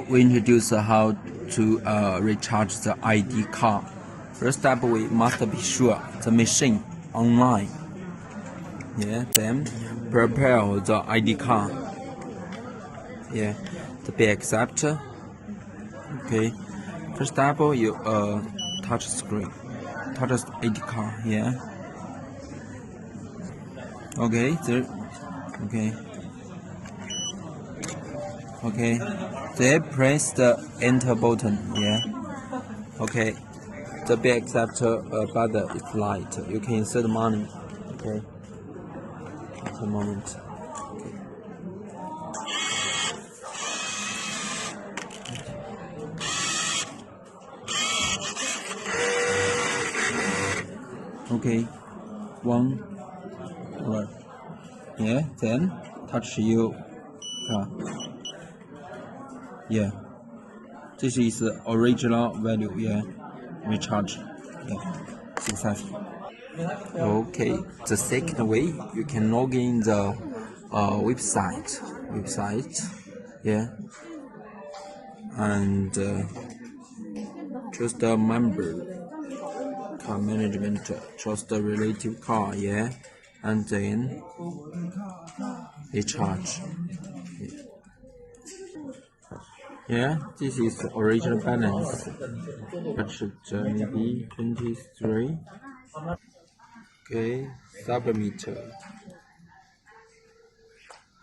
we introduce how to recharge the ID card. First step, we must be sure the machine online. Yeah, then prepare the ID card. Yeah, to be accept. Okay, first step, you touch screen, touch the ID card. Yeah. Okay, there. Okay. Okay, then press the enter button. Yeah. Okay. The be accept button is light. You can insert money. Okay. At the moment. Okay. One. Right. Yeah. Then touch your card. Yeah. This is the original value. Yeah. Recharge. Yeah. Successful. Okay. The second way, you can log in the website. Yeah. And choose the member car management, choose the relative car. Yeah. And then recharge. Yeah, this is the original balance. Touch maybe 23. Okay, submit.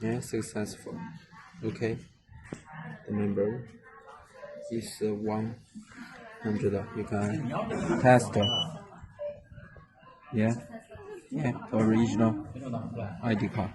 Yeah, successful. Okay, the number is 100. You can test. Yeah, the original ID card.